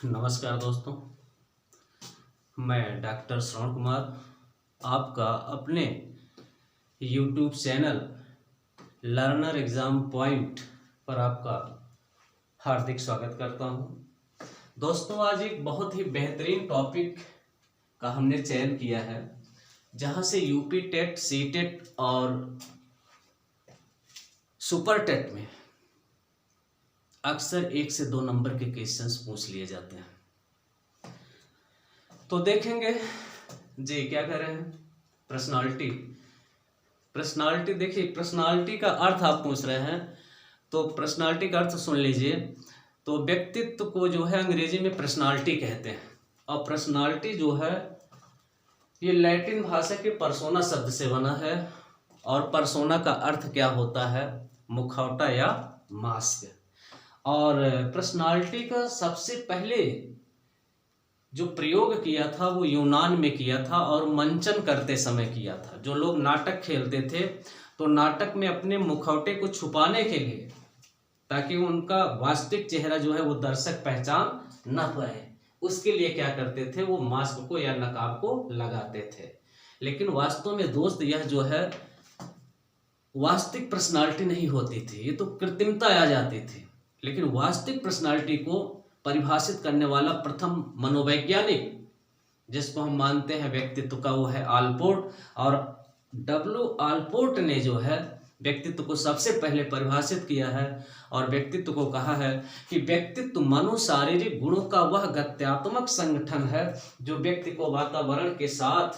नमस्कार दोस्तों, मैं डॉक्टर श्रवण कुमार आपका अपने YouTube channel learner exam point पर आपका हार्दिक स्वागत करता हूं। दोस्तों, आज एक बहुत ही बेहतरीन टॉपिक का हमने चयन किया है, जहां से यूपी टेट, सी टेट और सुपर टेट में अक्सर 1 से 2 नंबर के क्वेश्चंस पूछ लिए जाते हैं। तो देखेंगे जी क्या कर रहे हैं। पर्सनालिटी देखिए, पर्सनालिटी का अर्थ आप पूछ रहे हैं, तो पर्सनालिटी का अर्थ सुन लीजिए। तो व्यक्तित्व को जो है अंग्रेजी में पर्सनालिटी कहते हैं, और पर्सनालिटी जो है ये लैटिन भाषा के पर्सोना शब्द से बना है, और पर्सोना का अर्थ क्या होता है? मुखौटा या मास्क। और पर्सनालिटी का सबसे पहले जो प्रयोग किया था वो यूनान में किया था, और मंचन करते समय किया था। जो लोग नाटक खेलते थे तो नाटक में अपने मुखौटे को छुपाने के लिए, ताकि उनका वास्तविक चेहरा जो है वो दर्शक पहचान न पाए, उसके लिए क्या करते थे, वो मास्क को या नकाब को लगाते थे। लेकिन वास्तव में दोस्त यह जो है वास्तविक पर्सनालिटी नहीं होती थी, ये तो कृत्रिमता आ जाती थी। लेकिन वास्तविक पर्सनालिटी को परिभाषित करने वाला प्रथम मनोवैज्ञानिक जिसको हम मानते हैं व्यक्तित्व का, वो है आलपोर्ट। और डब्ल्यू आलपोर्ट ने जो है व्यक्तित्व को सबसे पहले परिभाषित किया है, और व्यक्तित्व को कहा है कि व्यक्तित्व मनोशारीरिक गुणों का वह गत्यात्मक संगठन है जो व्यक्ति को वातावरण के साथ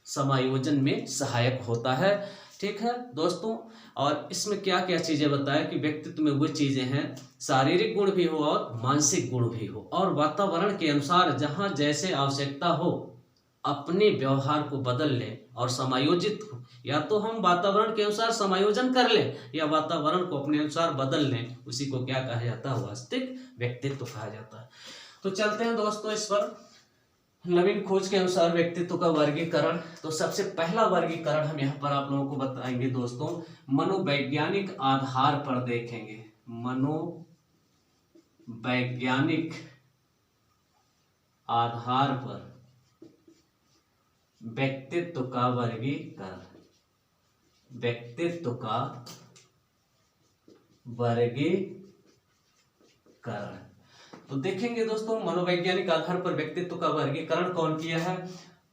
समायोजन में सहायक होता है। ठीक है दोस्तों, और इसमें क्या क्या चीजें बताया कि व्यक्तित्व में वो चीजें हैं, शारीरिक गुण भी हो और मानसिक गुण भी हो, और वातावरण के अनुसार जहां जैसे आवश्यकता हो अपने व्यवहार को बदल ले और समायोजित हो। या तो हम वातावरण के अनुसार समायोजन कर लें, या वातावरण को अपने अनुसार बदल लें, उसी को क्या कहा जाता है? वास्तविक व्यक्तित्व कहा जाता है। तो चलते हैं दोस्तों इस पर। नवीन खोज के अनुसार व्यक्तित्व का वर्गीकरण। तो सबसे पहला वर्गीकरण हम यहाँ पर आप लोगों को बताएंगे दोस्तों, मनोवैज्ञानिक आधार पर देखेंगे। मनोवैज्ञानिक आधार पर व्यक्तित्व का वर्गीकरण। व्यक्तित्व का वर्गीकरण तो देखेंगे दोस्तों, मनोवैज्ञानिक आधार पर व्यक्तित्व का वर्गीकरण कौन किया है?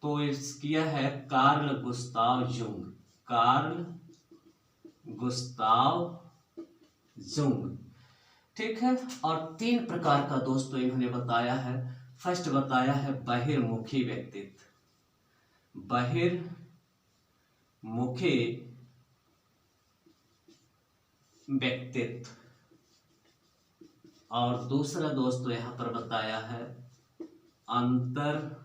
तो इस किया है Carl Gustav Jung. Carl Gustav Jung, ठीक है। और 3 प्रकार का दोस्तों इन्होंने बताया है। फर्स्ट बताया है बहिर्मुखी व्यक्तित्व। बहिर्मुखी व्यक्तित्व। और दूसरा दोस्तों यहां पर बताया है अंतर्मुखी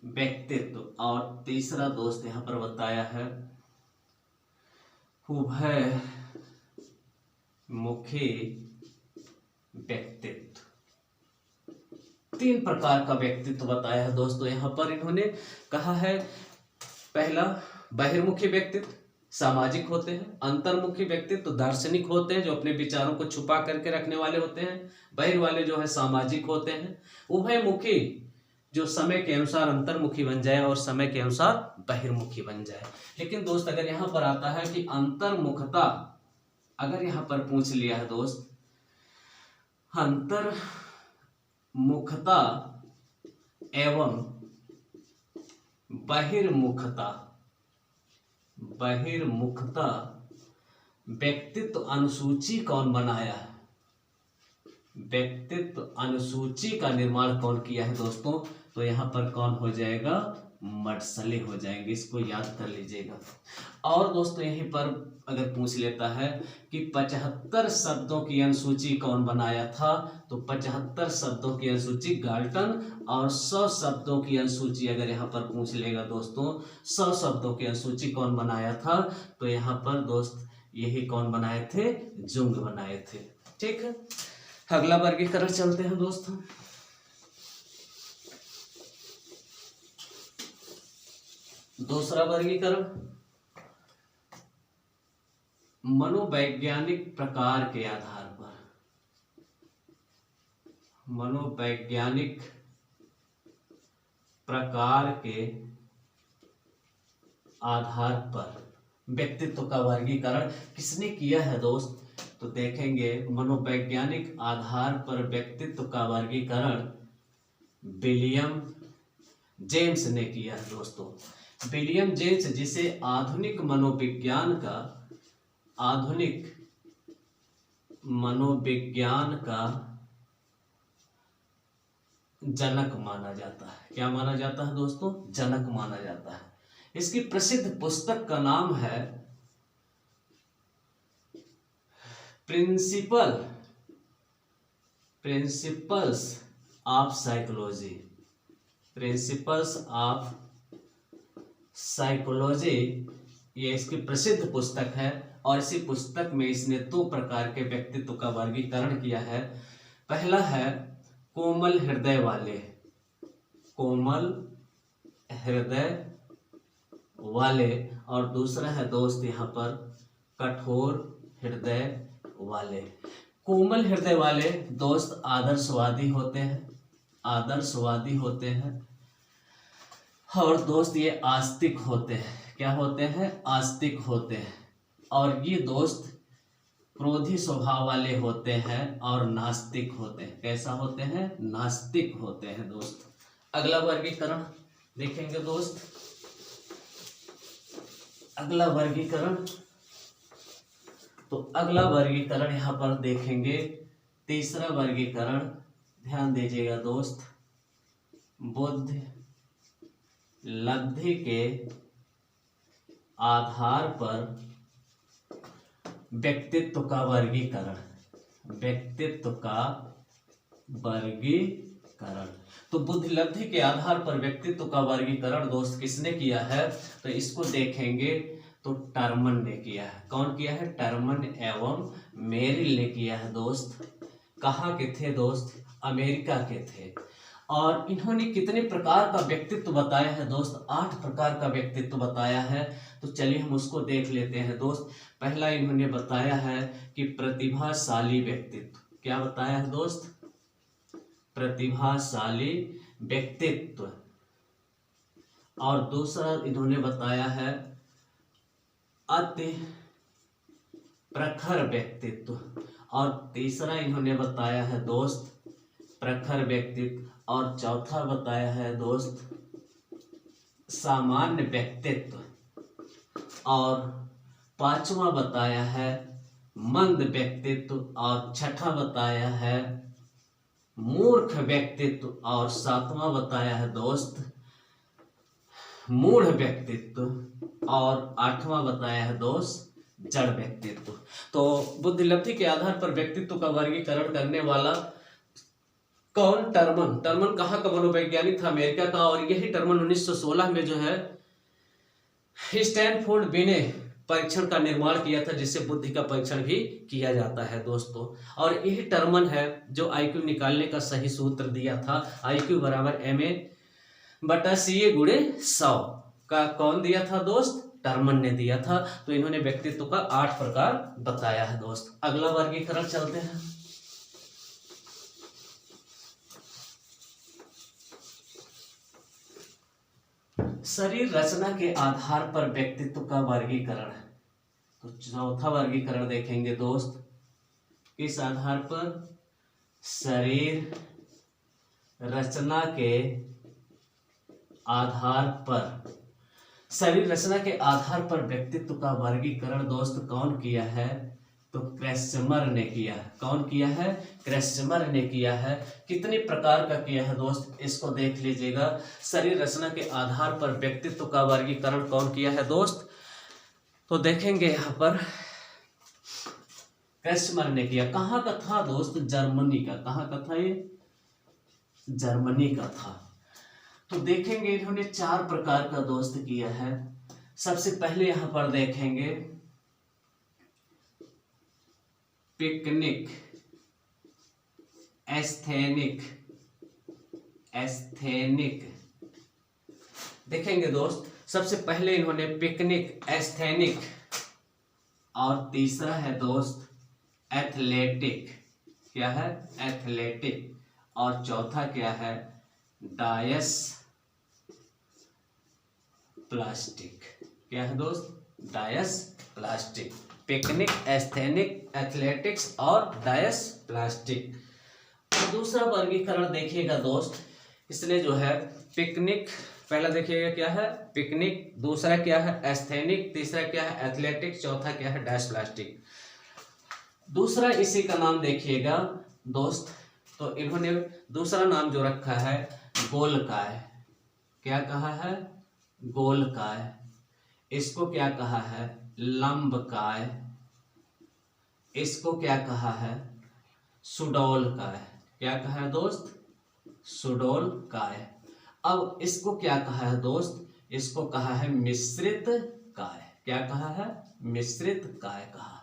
व्यक्तित्व। और तीसरा दोस्त यहां पर बताया है उभयमुखी व्यक्तित्व। 3 प्रकार का व्यक्तित्व बताया है दोस्तों। यहां पर इन्होंने कहा है, पहला बहिर्मुखी व्यक्तित्व सामाजिक होते हैं, अंतर्मुखी व्यक्तित्व दार्शनिक होते हैं जो अपने विचारों को छुपा करके रखने वाले होते हैं, बहिर वाले जो है सामाजिक होते हैं, उभयमुखी जो समय के अनुसार अंतर्मुखी बन जाए और समय के अनुसार बहिर्मुखी बन जाए। लेकिन दोस्त अगर यहाँ पर आता है कि अंतर्मुखता, अगर यहाँ पर पूछ लिया है दोस्त, अंतर्मुखता एवं बहिर्मुखता व्यक्तित्व अनुसूची कौन बनाया है? व्यक्तित्व अनुसूची का निर्माण कौन किया है दोस्तों? तो यहां पर कौन हो जाएगा? मडसले हो जाएंगे, इसको याद कर लीजिएगा। और दोस्तों यहीं पर अगर पूछ लेता है कि 75 शब्दों की अनुसूची कौन बनाया था? तो 75 शब्दों की अनुसूची गाल्टन। और 100 शब्दों की अनुसूची अगर यहाँ पर पूछ लेगा दोस्तों, 100 शब्दों की अनुसूची कौन बनाया था? तो यहाँ पर दोस्त यही कौन बनाए थे? जुंग बनाए थे। ठीक है, अगला वर्गीकरण चलते हैं दोस्तों। दूसरा वर्गीकरण मनोवैज्ञानिक प्रकार के आधार पर, मनोवैज्ञानिक प्रकार के आधार पर व्यक्तित्व का वर्गीकरण किसने किया है दोस्त? तो देखेंगे मनोवैज्ञानिक आधार पर व्यक्तित्व का वर्गीकरण विलियम जेम्स ने किया है दोस्तों। विलियम जेम्स, जिसे आधुनिक मनोविज्ञान का जनक माना जाता है। क्या माना जाता है दोस्तों? जनक माना जाता है। इसकी प्रसिद्ध पुस्तक का नाम है principles of psychology. Principles of psychology ये इसकी प्रसिद्ध पुस्तक है, और इसी पुस्तक में इसने 2 प्रकार के व्यक्तित्व का वर्गीकरण किया है। पहला है कोमल हृदय वाले, और दूसरा है दोस्त यहाँ पर कठोर हृदय वाले। कोमल हृदय वाले दोस्त आदर्शवादी होते हैं, और दोस्त ये आस्तिक होते हैं। क्या होते हैं? आस्तिक होते हैं। और ये दोस्त क्रोधी स्वभाव वाले होते हैं और नास्तिक होते हैं। कैसा होते हैं? नास्तिक होते हैं दोस्त। अगला वर्गीकरण देखेंगे दोस्त। अगला वर्गीकरण यहाँ पर देखेंगे। तीसरा वर्गीकरण ध्यान दीजिएगा दोस्त, बुद्धि लब्धि के आधार पर व्यक्तित्व का वर्गीकरण। तो बुद्धि लब्धि के आधार पर व्यक्तित्व का वर्गीकरण दोस्त किसने किया है? तो इसको देखेंगे तो टर्मन ने किया है। कौन किया है? टर्मन एवं मेरिल ने किया है दोस्त। कहाँ के थे दोस्त? अमेरिका के थे। और इन्होंने कितने प्रकार का व्यक्तित्व बताया है दोस्त? 8 प्रकार का व्यक्तित्व बताया है। तो चलिए हम उसको देख लेते हैं दोस्त। पहला इन्होंने बताया है कि प्रतिभाशाली व्यक्तित्व। क्या बताया है दोस्त? प्रतिभाशाली व्यक्तित्व। और दूसरा इन्होंने बताया है अति प्रखर व्यक्तित्व। और तीसरा इन्होंने बताया है दोस्त प्रखर व्यक्तित्व। और चौथा बताया है दोस्त सामान्य व्यक्तित्व। और 5वां बताया है मंद व्यक्तित्व। और 6ठा बताया है मूर्ख व्यक्तित्व। और 7वां बताया है दोस्त मूढ़ व्यक्तित्व। और 8वां बताया है दोस्त जड़ व्यक्तित्व। तो बुद्धि लब्धि के आधार पर व्यक्तित्व का वर्गीकरण करने वाला कौन? टर्मन कहाँ का मनोवैज्ञानिक था? अमेरिका का। और यही टर्मन 1916 में जो है स्टैनफोर्ड बिने परीक्षण का निर्माण किया था, जिससे बुद्धि का परीक्षण भी किया जाता है दोस्तों। और यही टर्मन है जो IQ निकालने का सही सूत्र दिया था। IQ बराबर MA/CA × 100 का कौन दिया था दोस्त? टर्मन ने दिया था। तो इन्होंने व्यक्तित्व का 8 प्रकार बताया है दोस्त। अगला वर्गीकरण चलते हैं। शरीर रचना के आधार पर व्यक्तित्व का वर्गीकरण है। तो चौथा वर्गीकरण देखेंगे दोस्त। किस आधार पर? शरीर रचना के आधार पर। शरीर रचना के आधार पर व्यक्तित्व का वर्गीकरण दोस्त कौन किया है? तो क्रेस्मर ने किया है। कौन किया है? क्रेस्मर ने किया है। कितने प्रकार का किया है दोस्त? इसको देख लीजिएगा। शरीर रचना के आधार पर व्यक्तित्व का वर्गीकरण कौन किया है दोस्त? तो देखेंगे यहाँ पर क्रेस्मर ने किया। कहाँ का था दोस्त? जर्मनी का। कहाँ का था ये? जर्मनी का था। तो देखेंगे इन्होंने 4 प्रकार का दोस्त किया है। सबसे पहले यहाँ पर देखेंगे पिकनिक, एस्थेनिक देखेंगे दोस्त। सबसे पहले इन्होंने पिकनिक, एस्थेनिक और तीसरा है दोस्त एथलेटिक, क्या है, एथलेटिक, और चौथा क्या है, डायस प्लास्टिक, क्या है दोस्त, dysplastic. Pyknic, asthenic, athletics और डायस प्लास्टिक। तो दूसरा वर्गीकरण देखिएगा दोस्त, इसने जो है पिकनिक, पहला देखिएगा क्या है, पिकनिक, दूसरा क्या है एस्थेनिक, तीसरा क्या है एथलेटिक, चौथा क्या है डायस प्लास्टिक। दूसरा इसी का नाम देखिएगा दोस्त, तो इन्होंने दूसरा नाम जो रखा है गोलकाय, क्या कहा है, गोलकाय। इसको क्या कहा है, लंबकाय। इसको क्या कहा है, सुडौलकाय। क्या कहा है दोस्त, सुडौलकाय। अब इसको क्या कहा है दोस्त, इसको कहा है मिश्रित काय। क्या कहा है, मिश्रित काय कहा।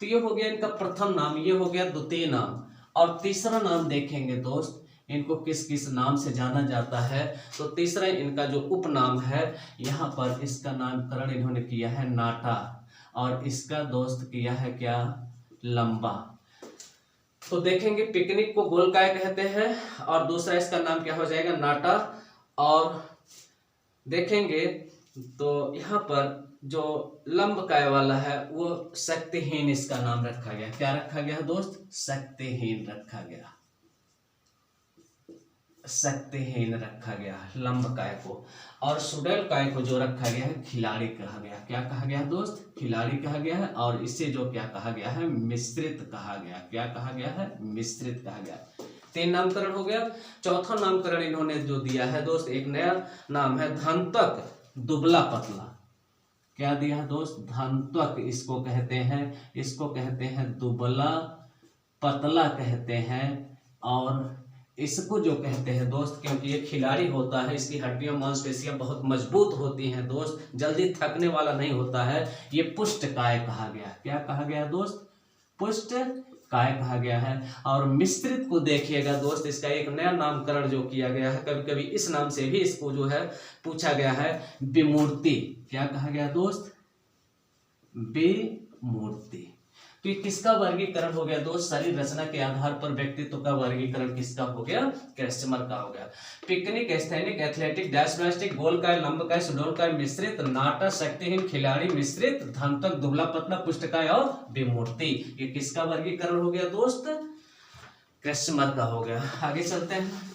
तो ये हो गया इनका प्रथम नाम, ये हो गया द्वितीय नाम। और तीसरा नाम देखेंगे दोस्त, इनको किस किस नाम से जाना जाता है। तो तीसरा इनका जो उपनाम है, यहाँ पर इसका नामकरण इन्होंने किया है नाटा, और इसका दोस्त किया है क्या, लंबा। तो देखेंगे पिकनिक को गोलकाय कहते हैं, और दूसरा इसका नाम क्या हो जाएगा, नाटा। और देखेंगे तो यहाँ पर जो लंबकाय वाला है वो शक्तिहीन, इसका नाम रखा गया। क्या रखा गया दोस्त, शक्तिहीन रखा गया, शक्तिहीन रखा गया लंबकाय को। और सुडौलकाय को जो रखा गया है खिलाड़ी कहा गया। क्या कहा गया दोस्त, खिलाड़ी कहा गया है। और इसे जो क्या कहा गया है, मिश्रित कहा गया। क्या कहा गया है, मिश्रित कहा गया। 3 नामकरण हो गया। चौथा नामकरण इन्होंने जो दिया है दोस्त, एक नया नाम है धनत्वक दुबला पतला। क्या दिया है दोस्त, धनत्वक इसको कहते हैं, इसको कहते हैं दुबला पतला कहते हैं। और इसको जो कहते हैं दोस्त, क्योंकि ये खिलाड़ी होता है, इसकी हड्डियां मांसपेशियां बहुत मजबूत होती हैं दोस्त, जल्दी थकने वाला नहीं होता है, ये पुष्टकाय कहा गया। क्या कहा गया दोस्त, पुष्टकाय कहा गया है। और मिश्रित को देखिएगा दोस्त, इसका एक नया नामकरण जो किया गया है, कभी कभी इस नाम से भी इसको जो है पूछा गया है, विमूर्ति। क्या कहा गया दोस्त, विमूर्ति। तो ये किसका वर्गीकरण हो गया दोस्त, शरीर रचना के आधार पर व्यक्तित्व का वर्गीकरण किसका हो गया, क्रेस्मर का हो गया। Pyknic, asthenic, athletic, dysplastic, गोलकाय, लंबकाय, सुडौलकाय, मिश्रित, नाटा, शक्तिहीन, खिलाड़ी, मिश्रित, धनत्वक, दुबला पतला, पुष्टकाय और विमूर्ति। ये किसका वर्गीकरण हो गया दोस्त, क्रेस्मर का हो गया। आगे चलते हैं।